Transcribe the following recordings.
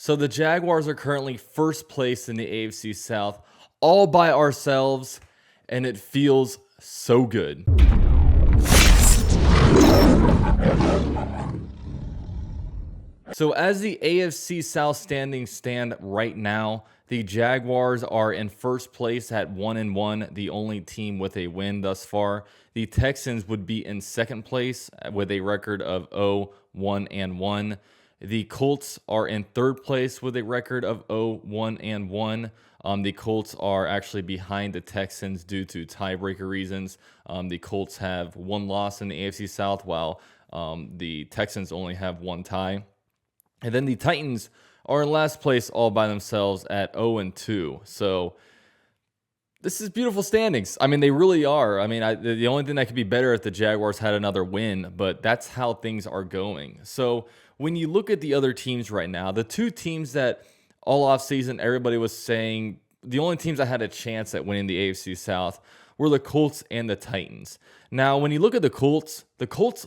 So the Jaguars are currently first place in the AFC South, all by ourselves, and it feels so good. So as the AFC South standings stand right now, the Jaguars are in first place at 1-1, the only team with a win thus far. The Texans would be in second place with a record of 0-1-1. The Colts are in third place with a record of 0-1-1. The Colts are actually behind the Texans due to tiebreaker reasons. The Colts have one loss in the AFC South, while the Texans only have one tie. And then the Titans are in last place all by themselves at 0-2. So this is beautiful standings. I mean, they really are. I mean, the only thing that could be better if the Jaguars had another win, but that's how things are going. So when you look at the other teams right now, the two teams that all offseason everybody was saying the only teams that had a chance at winning the AFC South were the Colts and the Titans. Now, when you look at the Colts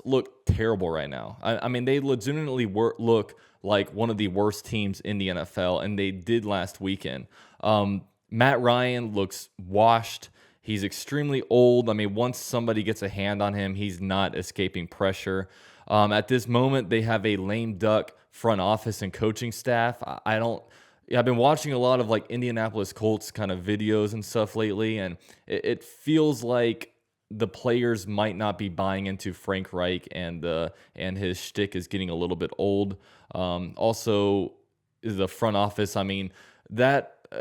look terrible right now. I mean, they legitimately look like one of the worst teams in the NFL, and they did last weekend. Matt Ryan looks washed. He's extremely old. I mean, once somebody gets a hand on him, he's not escaping pressure. At this moment, they have a lame duck front office and coaching staff. I've been watching a lot of like Indianapolis Colts kind of videos and stuff lately, and it feels like the players might not be buying into Frank Reich, and his shtick is getting a little bit old. Also, the front office. I mean,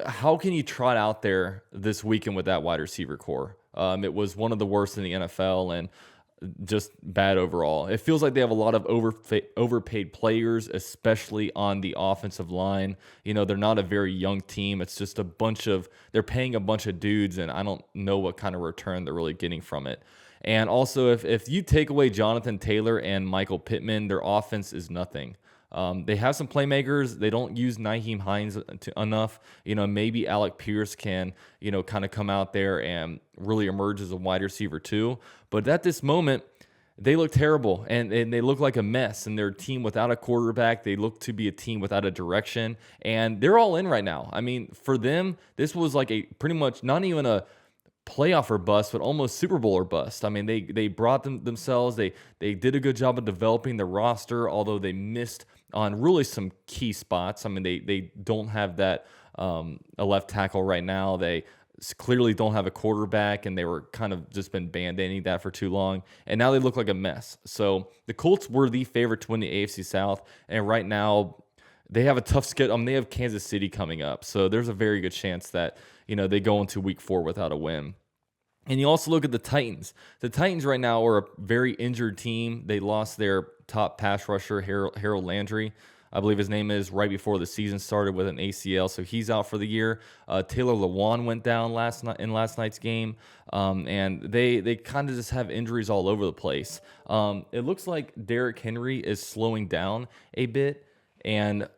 how can you trot out there this weekend with that wide receiver core? It was one of the worst in the NFL, and just bad overall. It feels like they have a lot of overpaid players, especially on the offensive line. You know, they're not a very young team. It's just they're paying a bunch of dudes, and I don't know what kind of return they're really getting from it. And also, if you take away Jonathan Taylor and Michael Pittman, their offense is nothing. They have some playmakers. They don't use Nyheim Hines enough. You know, maybe Alec Pierce can, kind of come out there and really emerge as a wide receiver too. But at this moment, they look terrible, and they look like a mess. And they're a team without a quarterback. They look to be a team without a direction. And they're all in right now. I mean, for them, this was like a pretty much not even a playoff or bust, but almost Super Bowl or bust. I mean, they brought themselves. They did a good job of developing the roster, although they missed on really some key spots. I mean, they don't have that a left tackle right now. They clearly don't have a quarterback, and they were kind of just been band-aiding that for too long, and now they look like a mess. So the Colts were the favorite to win the AFC South, and right now they have a tough schedule. They have Kansas City coming up, so there's a very good chance that they go into Week 4 without a win. And you also look at the Titans. The Titans right now are a very injured team. They lost their top pass rusher, Harold Landry, I believe his name is, right before the season started with an ACL, so he's out for the year. Taylor Lewan went down last night's game, and they kind of just have injuries all over the place. It looks like Derrick Henry is slowing down a bit, and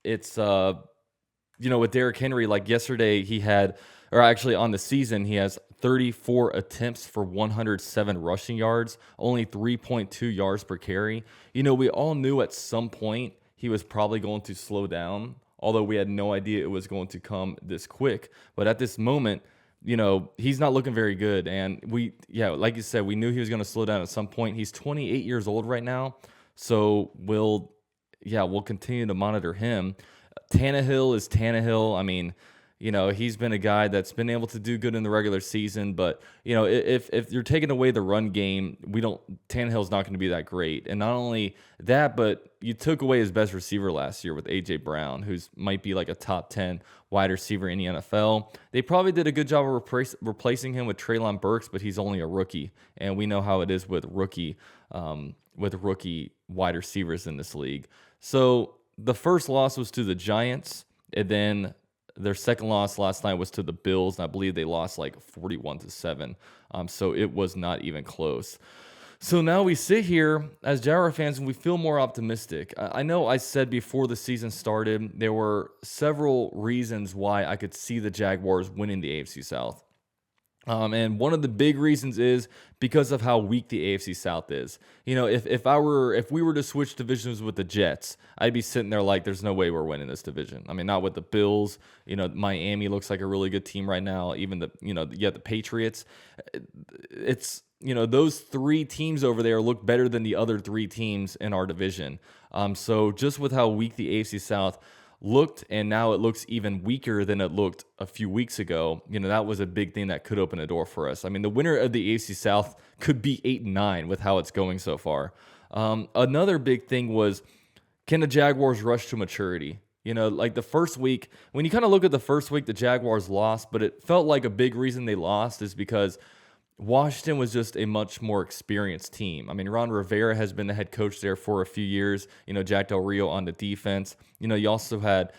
it's with Derrick Henry, like yesterday on the season, he has 34 attempts for 107 rushing yards, only 3.2 yards per carry. We all knew at some point he was probably going to slow down, although we had no idea it was going to come this quick. But at this moment, he's not looking very good. And like you said, we knew he was going to slow down at some point. He's 28 years old right now, so we'll continue to monitor him. Tannehill is Tannehill. I mean, he's been a guy that's been able to do good in the regular season, but if you're taking away the run game, Tannehill's not going to be that great. And not only that, but you took away his best receiver last year with AJ Brown, who's might be like a top 10 wide receiver in the NFL. They probably did a good job of replacing him with Treylon Burks, but he's only a rookie, and we know how it is with rookie wide receivers in this league. So the first loss was to the Giants, and then their second loss last night was to the Bills, and I believe they lost like 41-7. So it was not even close. So now we sit here as Jaguar fans, and we feel more optimistic. I know I said before the season started, there were several reasons why I could see the Jaguars winning the AFC South. And one of the big reasons is because of how weak the AFC South is. If we were to switch divisions with the Jets, I'd be sitting there like, there's no way we're winning this division. I mean, not with the Bills. Miami looks like a really good team right now. Even the Patriots. It's those three teams over there look better than the other three teams in our division. So just with how weak the AFC South looked, and now it looks even weaker than it looked a few weeks ago. That was a big thing that could open a door for us. I mean, the winner of the AFC South could be 8-9 with how it's going so far. Another big thing was, can the Jaguars rush to maturity? Like the first week, when you kind of look at the first week, the Jaguars lost, but it felt like a big reason they lost is because Washington was just a much more experienced team. I mean, Ron Rivera has been the head coach there for a few years. Jack Del Rio on the defense. You also had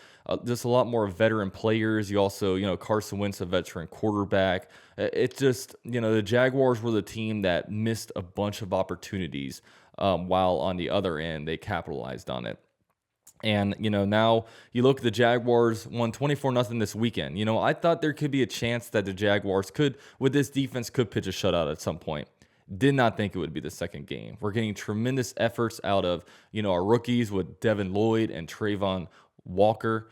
just a lot more veteran players. You also, Carson Wentz, a veteran quarterback. It's just, the Jaguars were the team that missed a bunch of opportunities, while on the other end, they capitalized on it. And, now you look at the Jaguars won 24-0 this weekend. I thought there could be a chance that the Jaguars with this defense, could pitch a shutout at some point. Did not think it would be the second game. We're getting tremendous efforts out of, our rookies with Devin Lloyd and Trayvon Walker.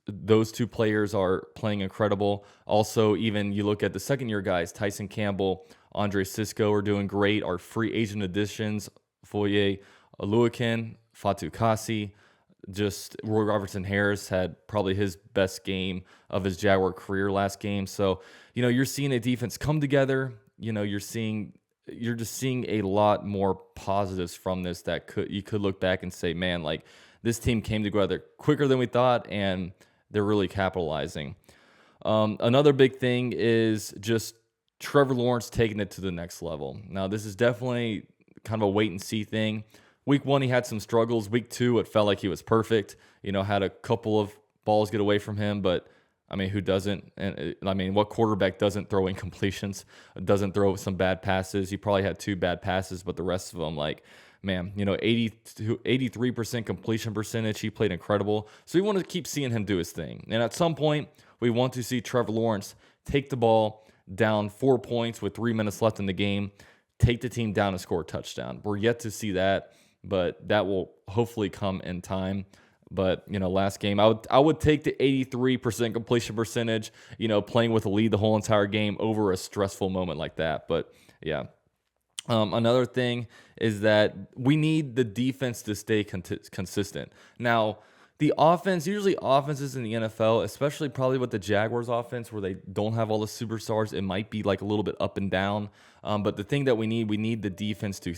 Those two players are playing incredible. Also, even you look at the second-year guys, Tyson Campbell, Andre Sisco are doing great. Our free agent additions, Foye Oluwakin, Fatu Kasi, just Roy Robertson Harris had probably his best game of his Jaguar career last game. So, you're seeing a defense come together. You're just seeing a lot more positives from this that you could look back and say, man, like this team came together quicker than we thought, and they're really capitalizing. Another big thing is just Trevor Lawrence taking it to the next level. Now, this is definitely kind of a wait and see thing. Week 1, he had some struggles. Week 2, it felt like he was perfect. Had a couple of balls get away from him, but I mean, who doesn't? And I mean, what quarterback doesn't throw incompletions, doesn't throw some bad passes? He probably had 2 bad passes, but the rest of them, like, man, 83% completion percentage. He played incredible. So we want to keep seeing him do his thing. And at some point, we want to see Trevor Lawrence take the ball down 4 points with 3 minutes left in the game, take the team down and score a touchdown. We're yet to see that, but that will hopefully come in time. But, last game, I would take the 83% completion percentage, playing with a lead the whole entire game over a stressful moment like that. But, yeah. Another thing is that we need the defense to stay consistent. Now, the offense, usually offenses in the NFL, especially probably with the Jaguars offense where they don't have all the superstars, it might be like a little bit up and down. But the thing that we need the defense to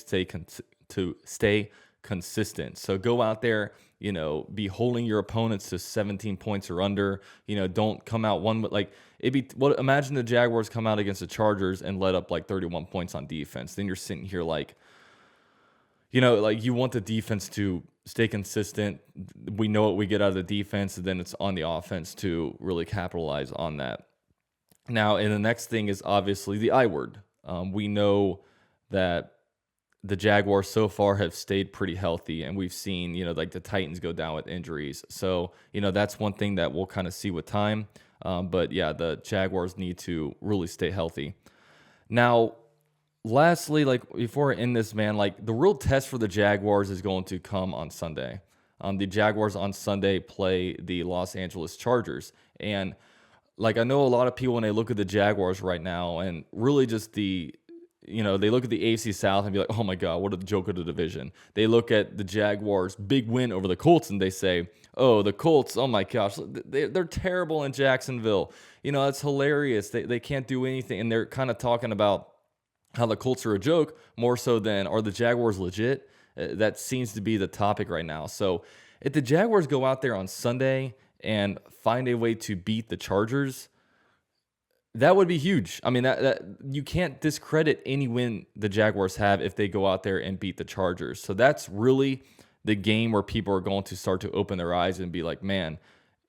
stay consistent. So go out there, be holding your opponents to 17 points or under. Don't come out imagine the Jaguars come out against the Chargers and let up like 31 points on defense. Then you're sitting here like, you want the defense to stay consistent. We know what we get out of the defense, and then it's on the offense to really capitalize on that. Now, and the next thing is obviously the I word. We know that the Jaguars so far have stayed pretty healthy, and we've seen, like the Titans go down with injuries. So, that's one thing that we'll kind of see with time. But yeah, the Jaguars need to really stay healthy. Now, lastly, like before I end this, man, like the real test for the Jaguars is going to come on Sunday. The Jaguars on Sunday play the Los Angeles Chargers. And like I know a lot of people when they look at the Jaguars right now and really just they look at the AFC South and be like, oh my God, what a joke of the division. They look at the Jaguars' big win over the Colts and they say, oh, the Colts, oh my gosh, they're terrible in Jacksonville. It's hilarious. They can't do anything. And they're kind of talking about how the Colts are a joke more so than are the Jaguars legit? That seems to be the topic right now. So if the Jaguars go out there on Sunday and find a way to beat the Chargers, that would be huge. I mean, that you can't discredit any win the Jaguars have if they go out there and beat the Chargers. So that's really the game where people are going to start to open their eyes and be like, man,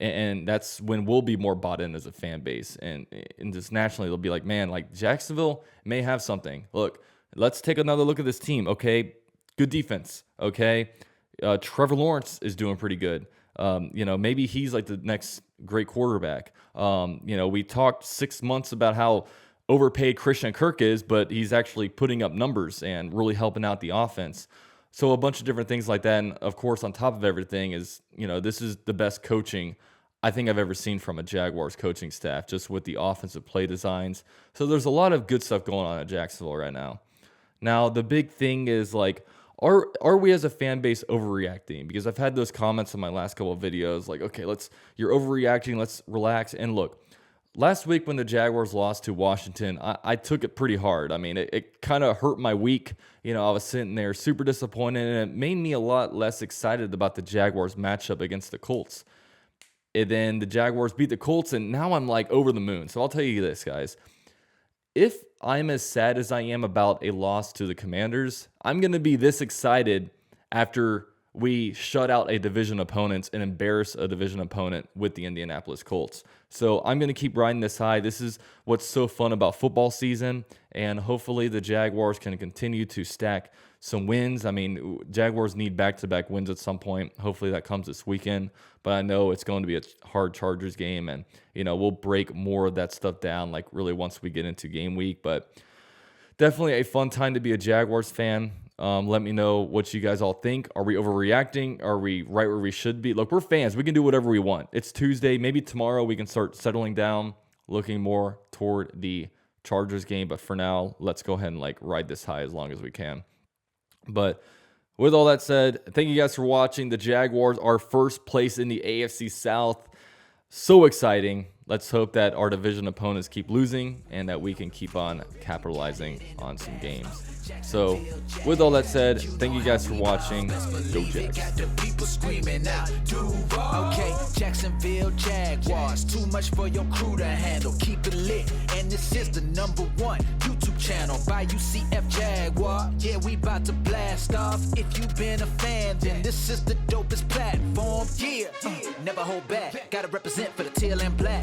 and that's when we'll be more bought in as a fan base. And just nationally, they'll be like, man, like Jacksonville may have something. Look, let's take another look at this team. Okay, good defense. Okay, Trevor Lawrence is doing pretty good. Maybe he's like the next great quarterback. We talked 6 months about how overpaid Christian Kirk is, but he's actually putting up numbers and really helping out the offense. So a bunch of different things like that. And of course, on top of everything is, this is the best coaching I think I've ever seen from a Jaguars coaching staff, just with the offensive play designs. So there's a lot of good stuff going on at Jacksonville right now. Now, the big thing is like, are we as a fan base overreacting? Because I've had those comments in my last couple of videos, like, okay, you're overreacting, let's relax. And look, last week when the Jaguars lost to Washington, I took it pretty hard. I mean, it kind of hurt my week. I was sitting there super disappointed, and it made me a lot less excited about the Jaguars matchup against the Colts. And then the Jaguars beat the Colts, and now I'm like over the moon. So I'll tell you this, guys. If I'm as sad as I am about a loss to the Commanders, I'm going to be this excited after we shut out a division opponent and embarrass a division opponent with the Indianapolis Colts. So I'm going to keep riding this high. This is what's so fun about football season, and hopefully the Jaguars can continue to stack some wins. I mean, Jaguars need back-to-back wins at some point. Hopefully that comes this weekend, but I know it's going to be a hard Chargers game, and we'll break more of that stuff down like really once we get into game week. But definitely a fun time to be a Jaguars fan. Let me know what you guys all think. Are we overreacting? Are we right where we should be? Look, we're fans. We can do whatever we want. It's Tuesday. Maybe tomorrow we can start settling down, looking more toward the Chargers game. But for now, let's go ahead and ride this high as long as we can. But with all that said, thank you guys for watching. The Jaguars are first place in the AFC South. So exciting. Let's hope that our division opponents keep losing and that we can keep on capitalizing on some games. So, with all that said, thank you guys for watching. Go Jags. Okay, Jacksonville Jaguars, too much for your crew to handle. Keep it lit, and this is the #1 YouTube channel by UCF Jaguar. Yeah, we about to blast off. If you've been a fan, then this is the dopest platform. Yeah, never hold back. Gotta represent for the teal and black.